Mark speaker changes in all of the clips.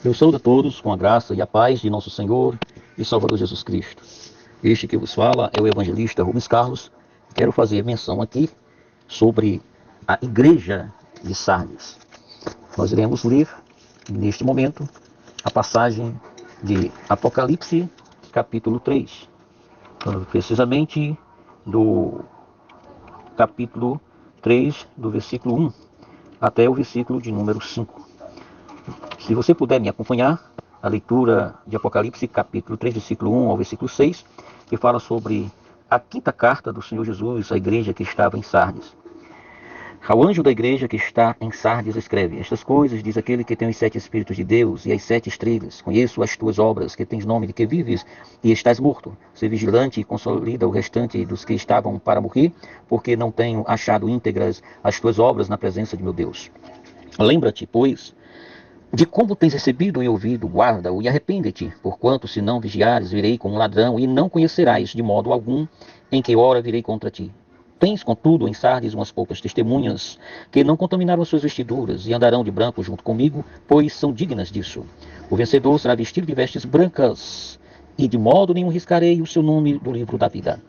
Speaker 1: Eu saúdo a todos com a graça e a paz de nosso Senhor e Salvador Jesus Cristo. Este que vos fala é o evangelista Rubens Carlos. Quero fazer menção aqui sobre a igreja de Sardes. Nós iremos ler, neste momento, a passagem de Apocalipse, capítulo 3. Precisamente do capítulo 3, do versículo 1 até o versículo de número 5. Se você puder me acompanhar, a leitura de Apocalipse, capítulo 3, versículo 1 ao versículo 6, que fala sobre a quinta carta do Senhor Jesus à igreja que estava em Sardes. Ao anjo da igreja que está em Sardes escreve: Estas coisas diz aquele que tem os 7 Espíritos de Deus e as 7 estrelas. Conheço as tuas obras, que tens nome de que vives e estás morto. Sê vigilante e consolida o restante dos que estavam para morrer, porque não tenho achado íntegras as tuas obras na presença de meu Deus. Lembra-te, pois, de como tens recebido e ouvido, guarda-o e arrepende-te, porquanto se não vigiares, virei como um ladrão, e não conhecerás de modo algum em que hora virei contra ti. Tens, contudo, em Sardes umas poucas testemunhas, que não contaminaram as suas vestiduras, e andarão de branco junto comigo, pois são dignas disso. O vencedor será vestido de vestes brancas, e de modo nenhum riscarei o seu nome do livro da vida.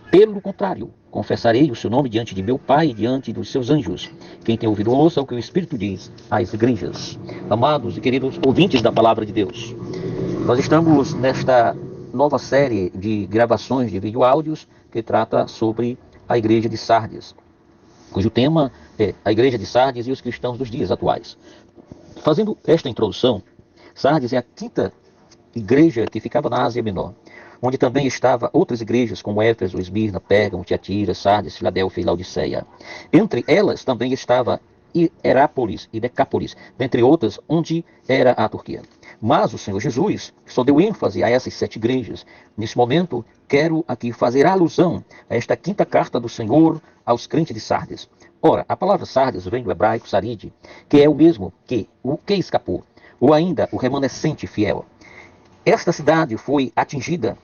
Speaker 1: Pelo contrário, confessarei o seu nome diante de meu Pai e diante dos seus anjos. Quem tem ouvido, ouça o que o Espírito diz às igrejas. Amados e queridos ouvintes da Palavra de Deus, nós estamos nesta nova série de gravações de vídeo-áudios que trata sobre a Igreja de Sardes, cujo tema é a Igreja de Sardes e os cristãos dos dias atuais. Fazendo esta introdução, Sardes é a quinta igreja que ficava na Ásia Menor, onde também estavam outras igrejas como Éfeso, Esmirna, Pérgamo, Tiatira, Sardes, Filadélfia e Laodiceia. Entre elas também estava Herápolis e Decápolis, dentre outras, onde era a Turquia. Mas o Senhor Jesus só deu ênfase a essas 7 igrejas. Nesse momento, quero aqui fazer alusão a esta quinta carta do Senhor aos crentes de Sardes. Ora, a palavra Sardes vem do hebraico saride, que é o mesmo que o que escapou, ou ainda o remanescente fiel. Esta cidade foi atingida,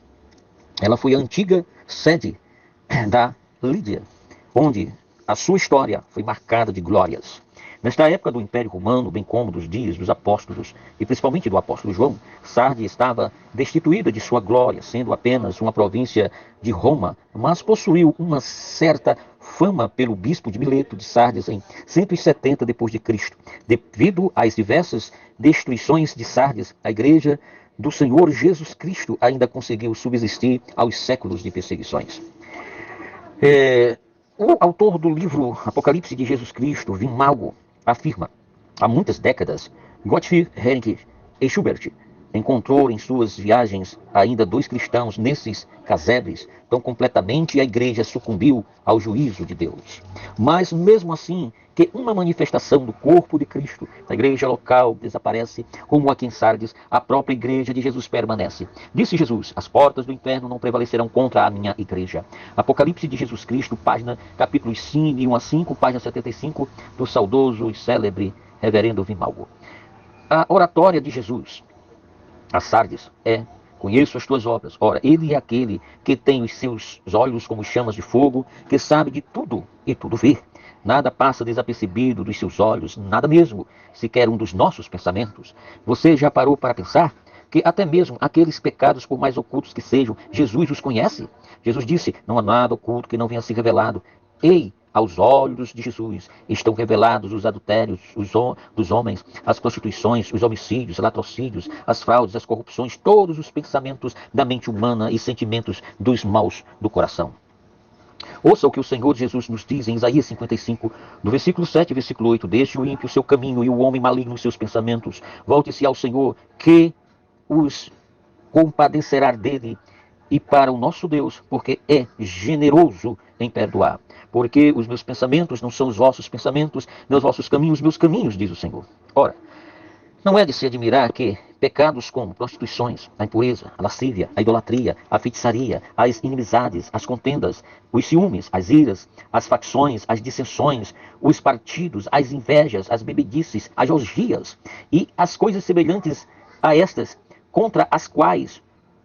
Speaker 1: ela foi a antiga sede da Lídia, onde a sua história foi marcada de glórias. Nesta época do Império Romano, bem como dos dias dos apóstolos, e principalmente do apóstolo João, Sardes estava destituída de sua glória, sendo apenas uma província de Roma, mas possuiu uma certa fama pelo bispo de Mileto de Sardes em 170 d.C. Devido às diversas destruições de Sardes, a igreja do Senhor Jesus Cristo ainda conseguiu subsistir aos séculos de perseguições. O autor do livro Apocalipse de Jesus Cristo, Wim afirma: há muitas décadas, Gottfried Heinrich Schubert encontrou em suas viagens ainda 2 cristãos nesses casebres, tão completamente a igreja sucumbiu ao juízo de Deus. Mas mesmo assim, que uma manifestação do corpo de Cristo, a igreja local desaparece, como aqui em Sardes, a própria igreja de Jesus permanece. Disse Jesus: as portas do inferno não prevalecerão contra a minha igreja. Apocalipse de Jesus Cristo, página, capítulos 5, de 1 a 5, página 75, do saudoso e célebre reverendo Wim. A oratória de Jesus a Sardes é: conheço as tuas obras. Ora, ele é aquele que tem os seus olhos como chamas de fogo, que sabe de tudo e tudo vê. Nada passa desapercebido dos seus olhos, nada mesmo, sequer um dos nossos pensamentos. Você já parou para pensar que até mesmo aqueles pecados, por mais ocultos que sejam, Jesus os conhece? Jesus disse: não há nada oculto que não venha a ser revelado. Ei, aos olhos de Jesus estão revelados os adultérios dos homens, as prostituições, os homicídios, latrocídios, as fraudes, as corrupções, todos os pensamentos da mente humana e sentimentos dos maus do coração. Ouça o que o Senhor Jesus nos diz em Isaías 55, do versículo 7 e versículo 8. Deixe o ímpio o seu caminho e o homem maligno os seus pensamentos. Volte-se ao Senhor, que os compadecerá dele, e para o nosso Deus, porque é generoso em perdoar. Porque os meus pensamentos não são os vossos pensamentos, nem os vossos caminhos, meus caminhos, diz o Senhor. Ora, não é de se admirar que pecados como prostituições, a impureza, a lascívia, a idolatria, a feitiçaria, as inimizades, as contendas, os ciúmes, as iras, as facções, as dissensões, os partidos, as invejas, as bebedices, as orgias e as coisas semelhantes a estas, contra as quais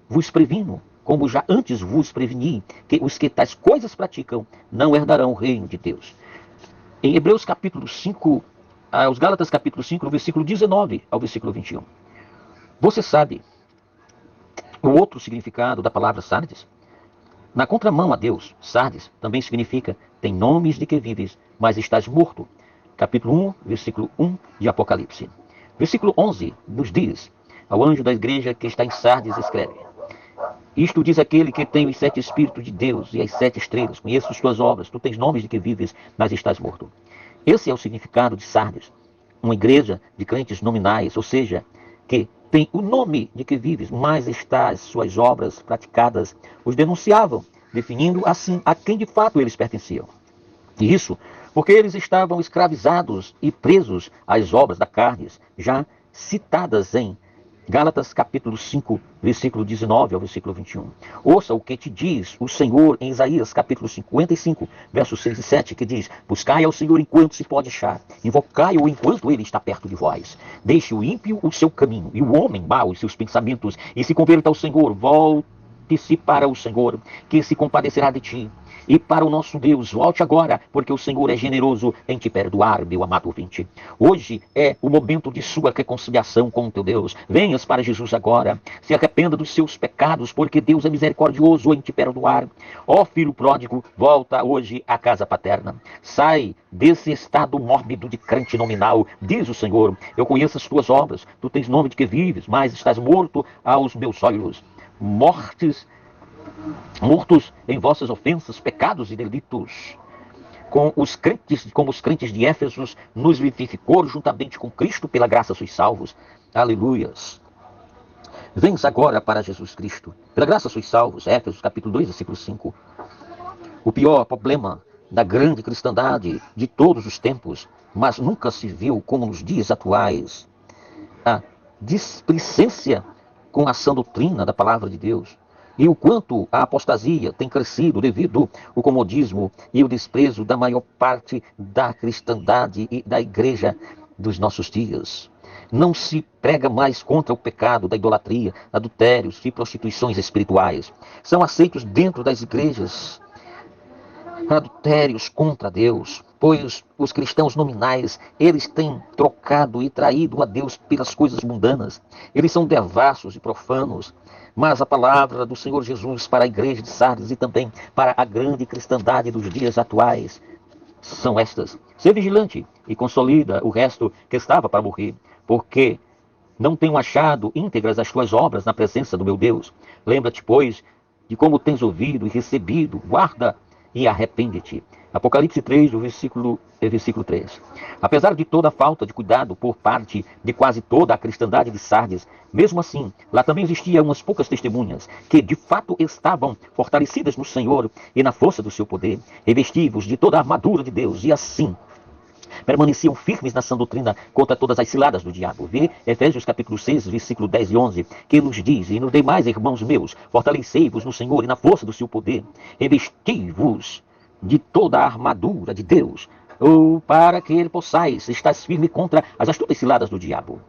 Speaker 1: vos previno, como já antes vos preveni, que os que tais coisas praticam não herdarão o reino de Deus. Em Hebreus capítulo 5, aos Gálatas capítulo 5, no versículo 19 ao versículo 21. Você sabe o outro significado da palavra Sardes? Na contramão a Deus, Sardes também significa: tem nomes de que vives, mas estás morto. Capítulo 1, versículo 1 de Apocalipse. Versículo 11 nos diz: ao anjo da igreja que está em Sardes escreve: isto diz aquele que tem os 7 Espíritos de Deus e as 7 estrelas. Conheço as tuas obras, tu tens nomes de que vives, mas estás morto. Esse é o significado de Sardes, uma igreja de crentes nominais, ou seja, que tem o nome de que vives, mas está as suas obras praticadas, os denunciavam, definindo assim a quem de fato eles pertenciam. E isso porque eles estavam escravizados e presos às obras da carne, já citadas em Gálatas capítulo 5, versículo 19 ao versículo 21. Ouça o que te diz o Senhor em Isaías capítulo 55, versos 6 e 7, que diz: buscai ao Senhor enquanto se pode achar, invocai-o enquanto ele está perto de vós. Deixe o ímpio o seu caminho, e o homem mau os seus pensamentos, e se converta ao Senhor. Volte-se para o Senhor, que se compadecerá de ti. E para o nosso Deus, volte agora, porque o Senhor é generoso em te perdoar, meu amado ouvinte. Hoje é o momento de sua reconciliação com o teu Deus. Venhas para Jesus agora, se arrependa dos seus pecados, porque Deus é misericordioso em te perdoar. Ó filho pródigo, volta hoje à casa paterna. Sai desse estado mórbido de crente nominal, diz o Senhor. Eu conheço as tuas obras, tu tens nome de que vives, mas estás morto aos meus olhos. Mortos em vossas ofensas, pecados e delitos. Como os crentes de Éfeso, nos vivificou juntamente com Cristo, pela graça sois salvos. Aleluias. Vens agora para Jesus Cristo. Pela graça sois salvos. Éfeso capítulo 2, versículo 5. O pior problema da grande cristandade de todos os tempos, mas nunca se viu como nos dias atuais: a displicência com a sã doutrina da palavra de Deus. E o quanto a apostasia tem crescido devido ao comodismo e o desprezo da maior parte da cristandade e da igreja dos nossos dias. Não se prega mais contra o pecado da idolatria, adultérios e prostituições espirituais. São aceitos dentro das igrejas adultérios contra Deus, pois os cristãos nominais, eles têm trocado e traído a Deus pelas coisas mundanas. Eles são devassos e profanos. Mas a palavra do Senhor Jesus para a igreja de Sardes e também para a grande cristandade dos dias atuais são estas: ser vigilante e consolida o resto que estava para morrer, porque não tenho achado íntegras as tuas obras na presença do meu Deus. Lembra-te, pois, de como tens ouvido e recebido, guarda e arrepende-te. Apocalipse 3, do versículo 3. Apesar de toda a falta de cuidado por parte de quase toda a cristandade de Sardes, mesmo assim, lá também existiam umas poucas testemunhas que de fato estavam fortalecidas no Senhor e na força do seu poder, revestivos de toda a armadura de Deus, e assim permaneciam firmes na sã doutrina contra todas as ciladas do diabo. Vê Efésios capítulo 6, versículo 10 e 11, que nos diz: e nos demais, irmãos meus, fortalecei-vos no Senhor e na força do seu poder, revesti-vos de toda a armadura de Deus, ou para que possais estar firme contra as astutas ciladas do diabo.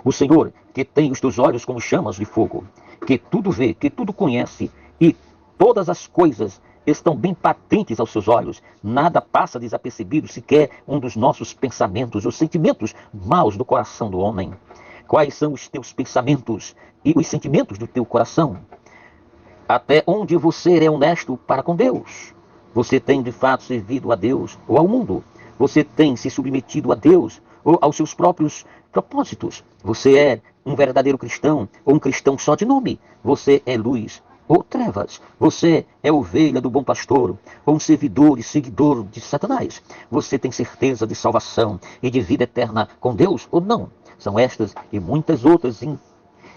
Speaker 1: O Senhor, que tem os teus olhos como chamas de fogo, que tudo vê, que tudo conhece, e todas as coisas estão bem patentes aos seus olhos. Nada passa desapercebido, sequer um dos nossos pensamentos, os sentimentos maus do coração do homem. Quais são os teus pensamentos e os sentimentos do teu coração? Até onde você é honesto para com Deus? Você tem de fato servido a Deus ou ao mundo? Você tem se submetido a Deus ou aos seus próprios propósitos? Você é um verdadeiro cristão ou um cristão só de nome? Você é luz ou trevas? Você é ovelha do bom pastor ou um servidor e seguidor de Satanás? Você tem certeza de salvação e de vida eterna com Deus ou não? São estas e muitas outras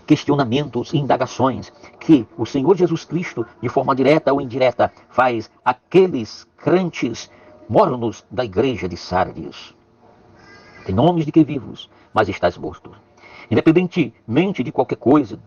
Speaker 1: questionamentos e indagações que o Senhor Jesus Cristo, de forma direta ou indireta, faz àqueles crentes mornos da igreja de Sardes. Tem nomes de que vivos, mas estás morto. Independentemente de qualquer coisa,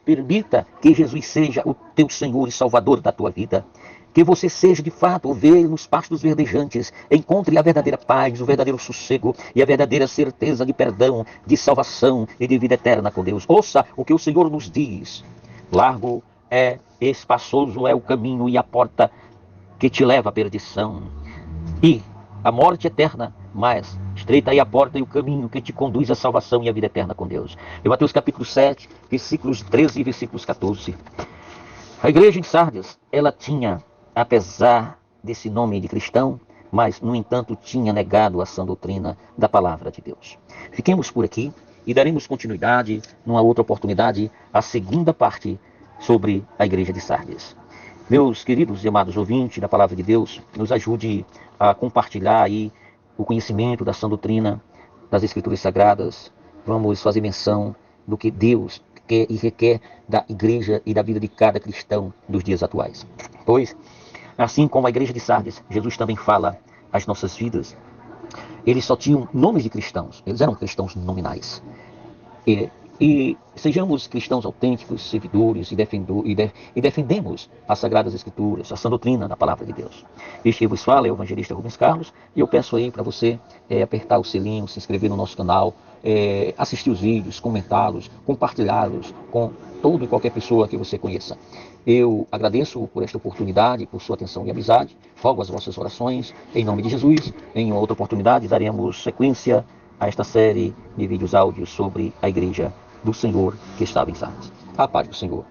Speaker 1: permita que Jesus seja o teu Senhor e Salvador da tua vida. Que você seja de fato ovelha nos pastos verdejantes, encontre a verdadeira paz, o verdadeiro sossego e a verdadeira certeza de perdão, de salvação e de vida eterna com Deus. Ouça o que o Senhor nos diz: largo é, espaçoso é o caminho e a porta que te leva à perdição, e a morte eterna, mas estreita é a porta e o caminho que te conduz à salvação e à vida eterna com Deus. Em Mateus capítulo 7, versículos 13 e versículos 14. A igreja de Sardes, ela tinha, apesar desse nome de cristão, mas, no entanto, tinha negado a sã doutrina da palavra de Deus. Fiquemos por aqui e daremos continuidade, numa outra oportunidade, à segunda parte sobre a igreja de Sardes. Meus queridos e amados ouvintes da palavra de Deus, nos ajude a compartilhar aí o conhecimento da sã doutrina das Escrituras Sagradas. Vamos fazer menção do que Deus quer e requer da igreja e da vida de cada cristão dos dias atuais. Pois, assim como a igreja de Sardes, Jesus também fala às nossas vidas. Eles só tinham nomes de cristãos, eles eram cristãos nominais. E sejamos cristãos autênticos, servidores e defendemos as Sagradas Escrituras, a sã doutrina da palavra de Deus. Este que vos fala é o evangelista Rubens Carlos, e eu peço aí para você apertar o selinho, se inscrever no nosso canal, assistir os vídeos, comentá-los, compartilhá-los com toda e qualquer pessoa que você conheça. Eu agradeço por esta oportunidade, por sua atenção e amizade, rogo as vossas orações, em nome de Jesus. Em outra oportunidade daremos sequência a esta série de vídeos áudios sobre a igreja do Senhor que estava em Sardes. A paz do Senhor.